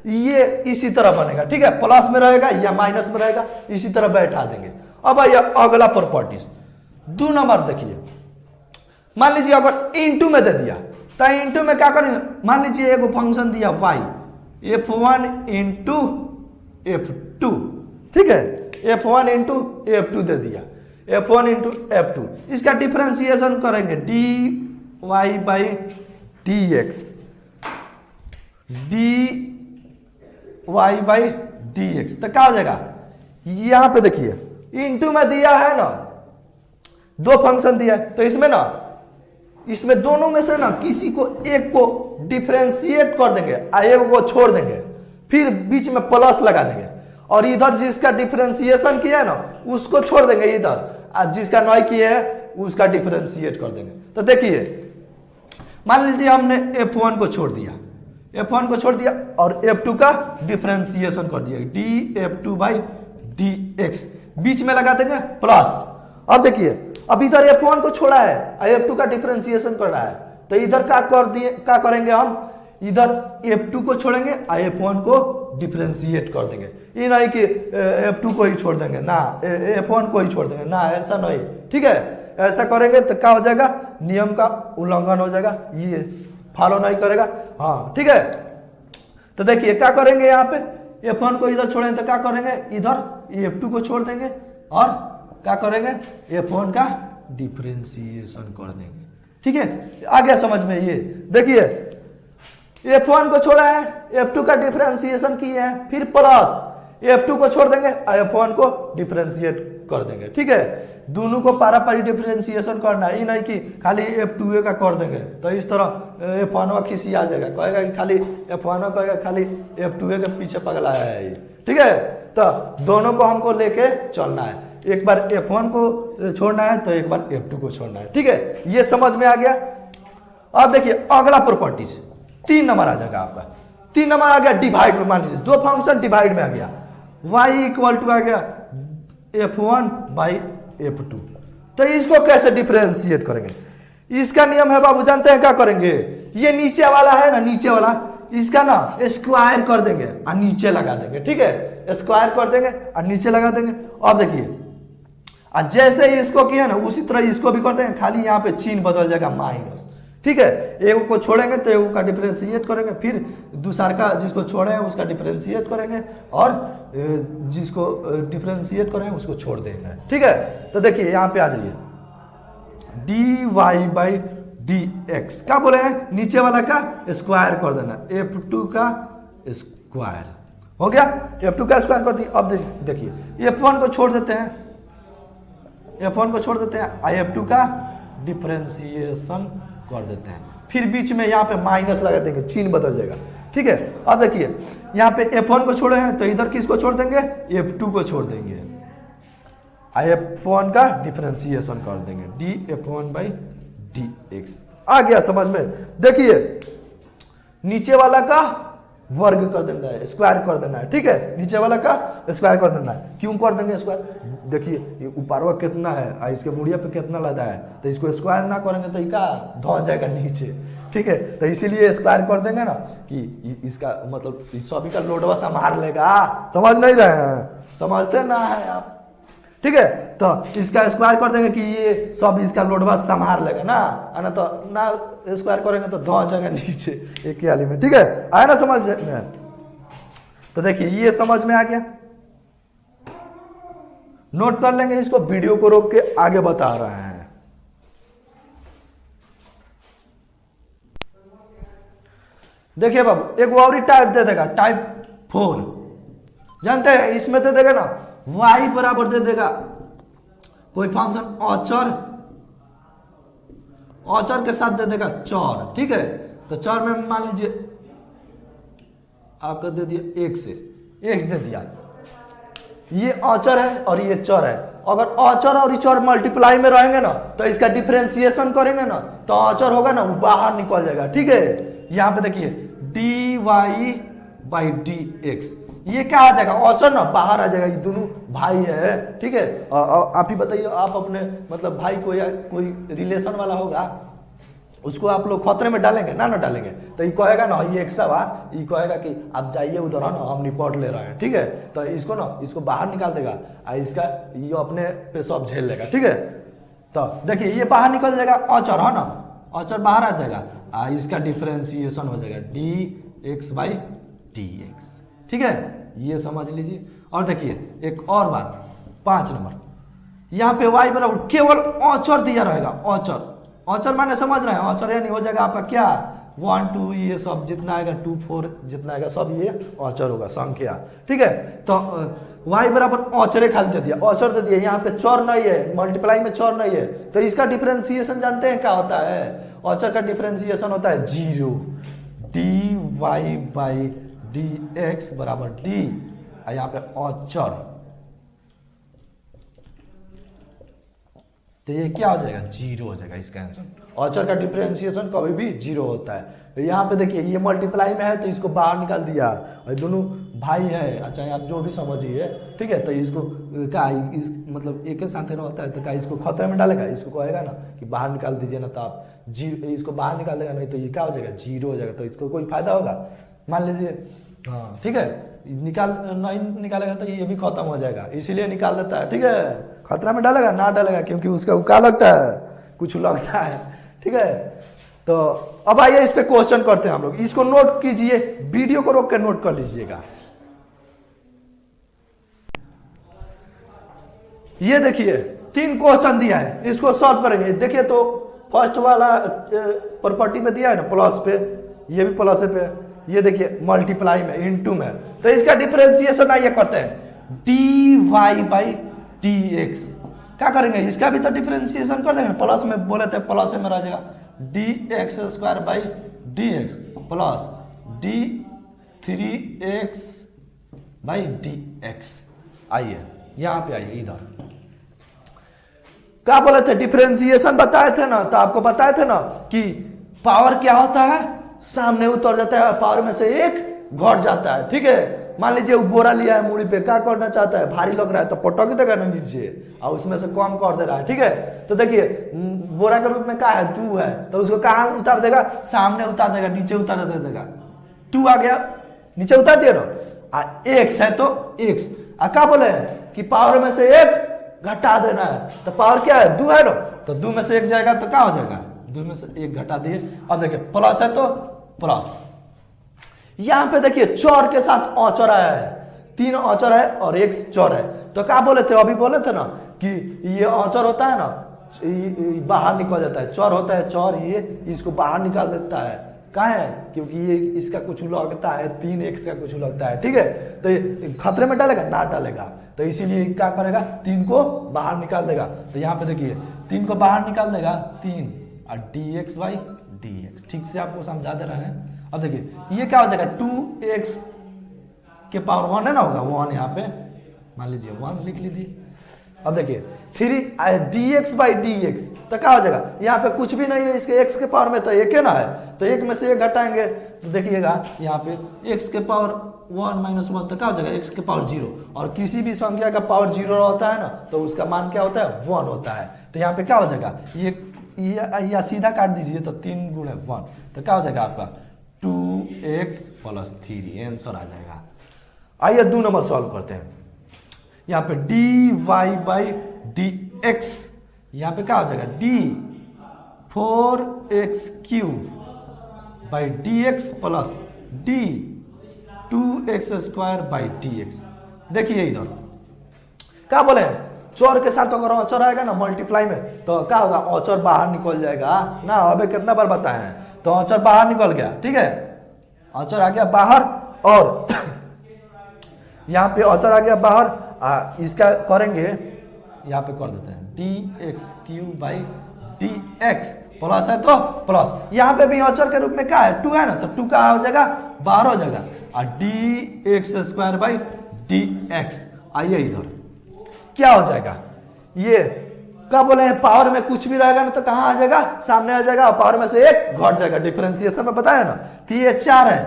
ये इसी तरह बनेगा, ठीक है, प्लस में रहेगा या माइनस में रहेगा, इसी तरह बैठा देंगे। अब आइए अगला प्रॉपर्टीज 2 नंबर देखिए, मान लीजिए अगर इंटू में दे दिया तो इंटू में क्या करेंगे, मान लीजिए एक फंक्शन दिया y f1 इंटू f2, ठीक है, f1 इंटू f2 दे दिया, f1 इंटू f2, इसका डिफरेंशिएशन करेंगे dy by dx, dy by dx, तो क्या हो जाएगा, यहां पे देखिए इंटू में दिया है ना, 2 फंक्शन दिया है, तो इसमें ना, इसमें दोनों में से ना किसी को एक को डिफरेंशिएट कर देंगे और एक को छोड़ देंगे, फिर बीच में प्लस लगा देंगे, और इधर जिसका डिफरेंशिएशन किया है ना उसको छोड़ देंगे इधर, और जिसका नहीं किया है उसका डिफरेंशिएट कर देंगे। तो देखिए मान लीजिए हमने f1 को छोड़ दिया, f1 को छोड़ दिया और f2 का डिफरेंशिएशन कर दिया df2 बाई dx, बीच में लगा देंगे प्लस। अब देखिए अब इधर f1 को छोड़ा है और f2 का डिफरेंशिएशन कर रहा है, तो इधर क्या करेंगे हम, इधर f2 को छोड़ेंगे और f1 को डिफरेंशिएट कर देंगे, ये नहीं कि f2 को ही छोड़ देंगे ना, f1 को ही छोड़ देंगे ना, ऐसा नहीं, ठीक है, ऐसा करेंगे तो क्या हो जाएगा, नियम का उल्लंघन हो जाएगा, ये फॉलो नहीं करेगा, हाँ ठीक है। तो देखिए क्या करेंगे, यहाँ पे f1 को इधर छोड़ेंगे तो क्या करेंगे, इधर f2 को छोड़ देंगे और क्या करेंगे, f1 का डिफरेंशिएशन कर देंगे, ठीक है, आ गया समझ में। ये देखिए f1 को छोड़ा है, f2 का डिफरेंशिएशन किया है, फिर प्लस f2 को छोड़ देंगे और f1 को डिफरेंशिएट कर देंगे, ठीक है, दोनों को पारापारी डिफरेंशिएशन करना है, ये नहीं कि खाली f2 का कर देंगे, तो इस तरह f1 खिसी आ जाएगा, कहेगा कि खाली f1 कहेगा खाली f2 के पीछे पगलाया है ये, ठीक है, तो दोनों को हमको लेके चलना है, एक बार f1 को छोड़ना है तो एक बार f2 को छोड़ना है, ठीक है, ये समझ में आ गया। अब देखिए अगला प्रॉपर्टीज 3 नंबर आ जाएगा आपका, 3 नंबर आ गया डिवाइड में, मान लीजिए 2 फंक्शन डिवाइड में आ गया, y इक्वल टू आ गया f1 बाई f2, तो इसको कैसे डिफरेंशिएट करेंगे, इसका नियम है बाबू, जानते हैं क्या करेंगे, ये नीचे वाला है ना, नीचे वाला इसका ना स्क्वायर कर देंगे और नीचे लगा देंगे, ठीक है, स्क्वायर कर देंगे और नीचे लगा देंगे। अब देखिए और जैसे ही इसको किया ना उसी तरह इसको भी कर देंगे, खाली यहाँ पे चिन्ह बदल जाएगा माइनस, ठीक है, एक को छोड़ेंगे तो एक का डिफरेंशिएट करेंगे, फिर दूसरा का जिसको छोड़े हैं उसका डिफरेंशिएट करेंगे और जिसको डिफरेंशिएट करेंगे उसको छोड़ देंगे, ठीक है। तो देखिए यहाँ पे आ जाइए dy बाई dx, क्या बोले हैं, नीचे वाला का स्क्वायर कर देना, f2 का स्क्वायर हो गया, f2 का स्क्वायर कर दिया। अब देखिए f1 को छोड़ देते हैं, f1 को छोड़ देते हैं और f2 का डिफरेंशिएशन कर देते हैं, फिर बीच में यहाँ पे माइनस लगा देंगे, चिन्ह बदल जाएगा, ठीक है। अब देखिए यहाँ पे f1 को छोड़े हैं तो इधर किसको छोड़ देंगे, f2 को छोड़ देंगे, f1 का डिफरेंशिएशन कर देंगे df1 बाई dx, आ गया समझ में। देखिए नीचे वाला का वर्ग कर देना है, स्क्वायर कर देना है, ठीक है, नीचे वाला का स्क्वायर कर देना है, क्यों कर देंगे स्क्वायर, देखिए ऊपर कितना है और इसके मुड़िया पे कितना लदा है, तो इसको स्क्वायर ना करेंगे तो इसका धो जाएगा नीचे, ठीक है, तो इसीलिए स्क्वायर कर देंगे ना कि इसका मतलब सभी का लोडवा संभाल लेगा, समझ नहीं रहे हैं, समझते ना है आप, ठीक है, तो इसका स्क्वायर कर देंगे कि ये सब इसका लोडवा संभाल लेगा ना, तो ना स्क्वायर करेंगे तो धो जाएगा नीचे एक वाली में, ठीक है, आया ना समझ में। तो देखिए ये समझ में आ गया, नोट कर लेंगे इसको, वीडियो को रोक के आगे बता रहे हैं। देखिए बाबू एक और टाइप दे देगा, टाइप 4, जानते हैं, इसमें दे देगा ना y बराबर दे देगा कोई फंक्शन औचर के साथ दे देगा चर, ठीक है, तो चर में मान लीजिए आपका दे दिया x दे दिया, ये औचर है और ये चर है, अगर औचर और चर मल्टीप्लाई में रहेंगे ना तो इसका डिफरेंशिएशन करेंगे ना तो औचर होगा ना वो बाहर निकल जाएगा, ठीक है। यहाँ पे देखिए dy बाई dx, ये क्या आ जाएगा, औचर ना बाहर आ जाएगा, ये दोनों भाई है, ठीक है। आप ही बताइए, आप अपने मतलब भाई को या कोई रिलेशन वाला होगा उसको आप लोग खतरे में डालेंगे ना डालेंगे, तो ये कहेगा ना ये एक्स बा, ये कहेगा कि आप जाइए उधर है ना, हम रिपोर्ट ले रहे हैं, ठीक है। तो इसको ना इसको बाहर निकाल देगा और इसका ये अपने पे सब झेल लेगा, ठीक है। तो देखिए ये बाहर निकल जाएगा, अचर है ना, अचर बाहर आ जाएगा, इसका डिफरेंशिएशन हो जाएगा dx बाई dx, ठीक है, ये समझ लीजिए। और देखिए एक और बात 5 नंबर, यहाँ पे y बराबर केवल अचर दिया रहेगा, अचर, अचर माने समझ रहे हैं, अचर यानी हो जाएगा आपका क्या 1 2 ये सब जितना आएगा 2 4 जितना आएगा सब ये अचर होगा, संख्या, ठीक है। तो y बराबर अचरे खाली दे दिया, अचर दे दिया, यहाँ पे चर नहीं है, मल्टीप्लाई में चर नहीं है, तो इसका डिफरेंशिएशन जानते हैं क्या होता है, अचर का डिफरेंशिएशन होता है 0, dy बाई dx बराबर d, यहाँ पे अचर, तो ये क्या हो जाएगा 0 हो जाएगा इसका आंसर। अचर का डिफरेंशिएशन कभी भी 0 होता है। यहाँ पे देखिए ये मल्टीप्लाई में है तो इसको बाहर निकाल दिया, और दोनों भाई है, अच्छा आप जो भी समझिए, ठीक है। तो इसको क्या इस मतलब एक ही साथ ना होता है, तो क्या इसको खतरे में डालेगा, इसको कहेगा ना कि बाहर निकाल दीजिए ना, तो आप इसको बाहर निकाल देगा, नहीं तो ये क्या हो जाएगा 0 हो जाएगा, तो इसको कोई फायदा होगा, मान लीजिए, हाँ ठीक है। निकाल नहीं निकालेगा तो ये भी खत्म हो जाएगा, इसीलिए निकाल देता है, ठीक है। खतरा में डालेगा ना डालेगा, क्योंकि उसका क्या लगता है, कुछ लगता है, ठीक है। तो अब आइए इस पे क्वेश्चन करते हैं हम लोग, इसको नोट कीजिए, वीडियो को रोक कर नोट कर लीजिएगा। ये देखिए 3 क्वेश्चन दिया है, इसको सॉल्व करेंगे। देखिए तो फर्स्ट वाला प्रॉपर्टी में दिया है ना प्लस पे, ये भी प्लस पे, ये देखिए मल्टीप्लाई में इनटू में, तो इसका डिफरेंशिएशन आइए करते हैं dy बाई dx, क्या करेंगे इसका भी तो डिफरेंशिएशन कर देंगे, प्लस में बोले थे प्लस में रह जाएगा dx square by dx plus d3x by dx। आइए यहां पे आइए, इधर क्या बोले थे, डिफरेंशिएशन बताए थे ना, तो आपको बताए थे ना कि पावर क्या होता है, सामने उतर जाता है, पावर में से एक घट जाता है, ठीक है। मान लीजिए वो बोरा लिया है मूड़ी पे, क्या करना चाहता है, भारी लग रहा है तो पटक ही देगा ना नीचे, और उसमें से कम कर दे रहा है, ठीक है। तो देखिए बोरा के रूप में क्या है 2 है, तो उसको कहाँ उतार देगा, सामने उतार देगा, नीचे उतार देगा, 2 आ गया नीचे उतार दिया ना, x है तो x, क्या बोले कि पावर में से एक घटा देना है, तो पावर क्या है 2 है ना, तो 2 में से 1 जाएगा तो क्या हो जाएगा, 2 में से 1 घटा दिए। अब देखिए प्लस है तो प्लस, यहां पे देखिए चर के साथ अचर आया है, 3 अचर है और 1 चर है, तो क्या बोले थे, अभी बोले थे ना कि ये अचर होता है ना, बाहर निकल जाता है, चर होता है चर, ये इसको बाहर निकाल देता है, क्या है, क्योंकि ये इसका कुछ लगता है, 3x का कुछ लगता है, ठीक है। तो ये खतरे में डालेगा ना डालेगा, तो इसीलिए क्या करेगा 3 को बाहर निकाल देगा। तो यहाँ पे देखिए 3 को बाहर निकाल देगा 3 और dx बाई dx, ठीक से आपको समझा दे रहे हैं। अब देखिए ये क्या हो जाएगा 2x के पावर 1 है ना, होगा 1 यहाँ पे मान लीजिए 1 लिख लीजिए। अब देखिए 3 dx बाई dx, तो क्या हो जाएगा, यहाँ पे कुछ भी नहीं है, इसके x के पावर में तो 1 है ना है, तो 1 में से 1 घटाएंगे, तो देखिएगा यहाँ पे x के पावर 1 माइनस 1, तो क्या हो जाएगा x के पावर 0, और किसी भी संख्या का पावर 0 होता है ना, तो उसका मान क्या होता है 1 होता है। तो यहाँ पे क्या हो जाएगा, ये सीधा काट दीजिए, तो 3 गुणे 1, तो क्या हो जाएगा आपका 2x प्लस 3, आंसर आ जाएगा। आइए 2 नंबर सॉल्व करते हैं। यहाँ पे dy बाई dx, यहाँ पे क्या हो जाएगा d 4x cube by dx plus d 2x square by dx। देखिए इधर क्या बोले, चौर के साथ अगर अचर आएगा ना मल्टीप्लाई में, तो क्या होगा अचर बाहर निकल जाएगा ना, अबे कितना बार बताए हैं, तो अचर बाहर निकल गया, ठीक है, अचर आ गया बाहर, और यहाँ पे अचर आ गया बाहर, इसका करेंगे यहाँ पे कर देते हैं dx cube by dx plus है तो प्लस, यहाँ पे भी अचर के रूप में क्या है 2 है ना, तो 2 का हो जाएगा बाहर हो जाएगा, और dx स्क्वायर बाई dx। आइए इधर क्या हो जाएगा, ये क्या बोले हैं पावर में कुछ भी रहेगा ना तो कहाँ आ जाएगा, सामने आ जाएगा, और पावर में से 1 घट जाएगा, डिफरेंशिएशन में बताया ना, तो ये 4 है,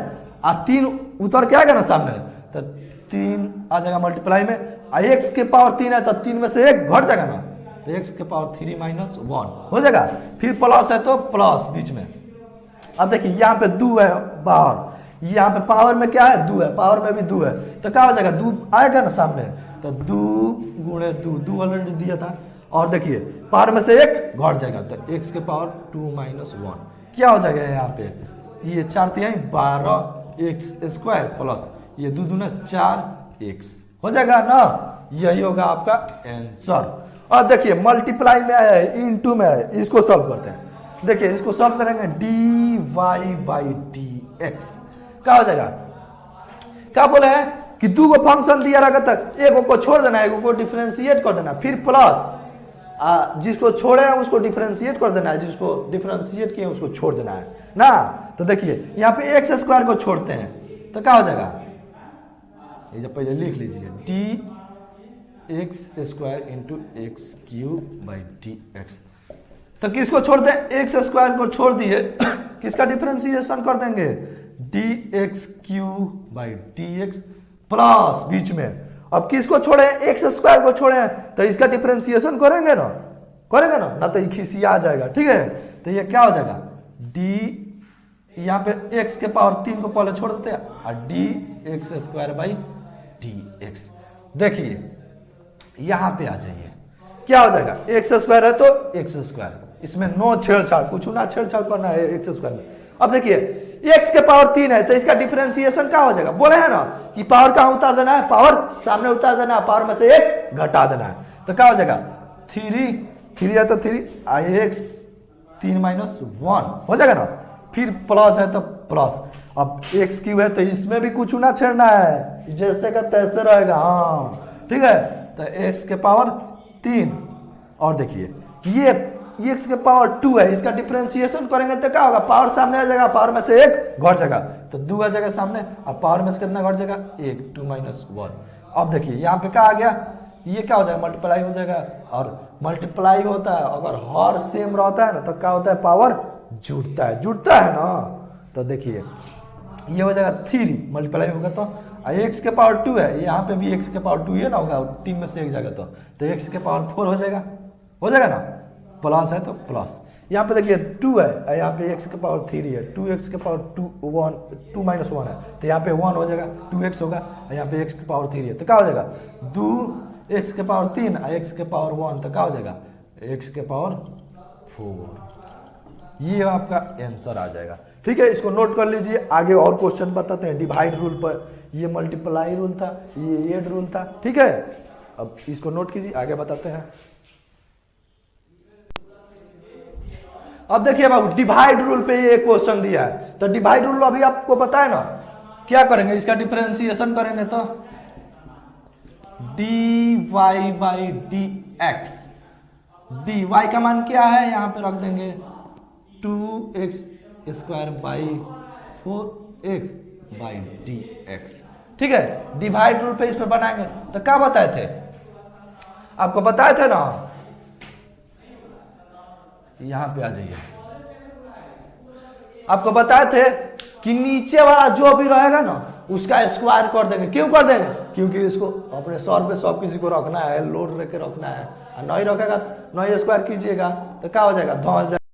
और 3 उतर के आएगा ना सामने, तो 3 आ जाएगा मल्टीप्लाई में, x के पावर 3 है तो 3 में से 1 घट जाएगा ना, तो x के पावर 3 माइनस 1 हो जाएगा। फिर प्लस है तो प्लस बीच में। अब देखिए यहाँ पे 2 है बाहर, यहाँ पे पावर में क्या है 2 है, पावर में भी 2 है, तो क्या हो जाएगा 2 आएगा ना सामने, तो 2 गुणे 2 ऑलरेडी दिया था। और देखिए पावर में से 1 घट जाएगा, तो x के पावर 2 माइनस 1 क्या हो जाएगा यहाँ पे, ये 4 तिहाई 12 x² प्लस ये 2 दूना 4x हो जाएगा ना। यही होगा आपका आंसर। और देखिए मल्टीप्लाई में आया है, इनटू में है, इसको सॉल्व करते हैं। देखिए इसको सॉल्व करेंगे dy/dx क्या हो जाएगा, क्या बोले हैं कि 2 को फंक्शन दिया रहेगा तक एक को छोड़ देना है, एक को डिफरेंशिएट कर देना, फिर प्लस जिसको छोड़े हैं उसको डिफरेंशिएट कर देना है, जिसको डिफरेंशिएट किए उसको छोड़ देना है ना। तो देखिए यहाँ पे x² को छोड़ते हैं तो क्या हो जाएगा, ये जब पहले लिख लीजिए dx² इंटू x³/dx। तो किसको छोड़ दें, x² को छोड़ दिए, किसका डिफरेंशिएशन कर देंगे dx³ प्लस बीच में। अब किसको छोड़े, x² को छोड़े तो इसका डिफरेंशिएशन करेंगे ना तो ये खिसिया जाएगा, ठीक है। तो ये क्या हो जाएगा d, यहाँ पे x के पावर 3 को पहले छोड़ देते हैं और dx²/dx। देखिए यहां पे आ जाइए, क्या हो जाएगा x² है तो x², इसमें नो छेड़छाड़, कुछ ना छेड़छाड़ करना है x² में। अब देखिए x के पावर 3 है तो इसका डिफरेंशिएशन क्या हो जाएगा, बोले है ना कि पावर कहां उतार देना है, पावर सामने उतार देना है, पावर में से 1 घटा देना है, तो क्या हो जाएगा 3 है तो 3 x3 माइनस 1 हो जाएगा ना। फिर प्लस है तो प्लस, अब x³ है तो इसमें भी कुछ ना छेड़ना है, जैसे का तैसे रहेगा, हाँ ठीक है। तो x के पावर 3 और देखिए ये x के पावर 2 है, इसका डिफरेंशिएशन करेंगे तो क्या होगा, पावर सामने आ जाएगा, पावर में से 1 घट जाएगा तो 2 आ जाएगा सामने, और पावर में से कितना घट जाएगा 1, 2 माइनस 1। अब देखिए यहाँ पे क्या आ गया, ये क्या हो जाएगा मल्टीप्लाई हो जाएगा, और मल्टीप्लाई होता है अगर हर सेम रहता है ना तो क्या होता है पावर जुड़ता है ना। तो देखिए ये हो जाएगा 3 मल्टीप्लाई होगा तो x के पावर 2 है, यहाँ पे भी x के पावर 2 है ना होगा, 3 में से 1 जाएगा तो x के पावर 4 हो जाएगा ना, प्लस है तो प्लस। यहाँ पे देखिए 2 है, यहाँ पे x के पावर 3 है, 2x के पावर 2 माइनस 1 है तो यहाँ पे 1 हो जाएगा, 2x होगा, यहाँ पे x के पावर 3 है तो क्या हो जाएगा 2x के पावर 3 x के पावर 1 तो क्या हो जाएगा x के पावर 4। ये आपका आंसर आ जाएगा, ठीक है। इसको नोट कर लीजिए, आगे और क्वेश्चन बताते हैं डिवाइड रूल पर। ये मल्टीप्लाई रूल था, ये ऐड रूल था, ठीक है। अब इसको नोट कीजिए, आगे बताते हैं। अब देखिए बाबू डिवाइड रूल पे ये क्वेश्चन दिया है, तो डिवाइड रूल अभी आपको पता है ना, क्या करेंगे इसका डिफरेंशिएशन करेंगे तो dy/dx, dy का मान क्या है यहाँ पे रख देंगे 2x²/4x/dx, ठीक है। डिवाइड रूल पे इस पे बनाएंगे तो क्या बताए थे, आपको बताए थे ना, यहां पे आ जाइए, आपको बताए थे कि नीचे वाला जो भी रहेगा ना उसका स्क्वायर कर देंगे। क्यों कर देंगे, क्योंकि इसको अपने सर पे सब किसी को रखना है, लोड रख के रखना है, और नहीं रखेगा नहीं स्क्वायर कीजिएगा तो क्या हो जाएगा, धंस जाएगा।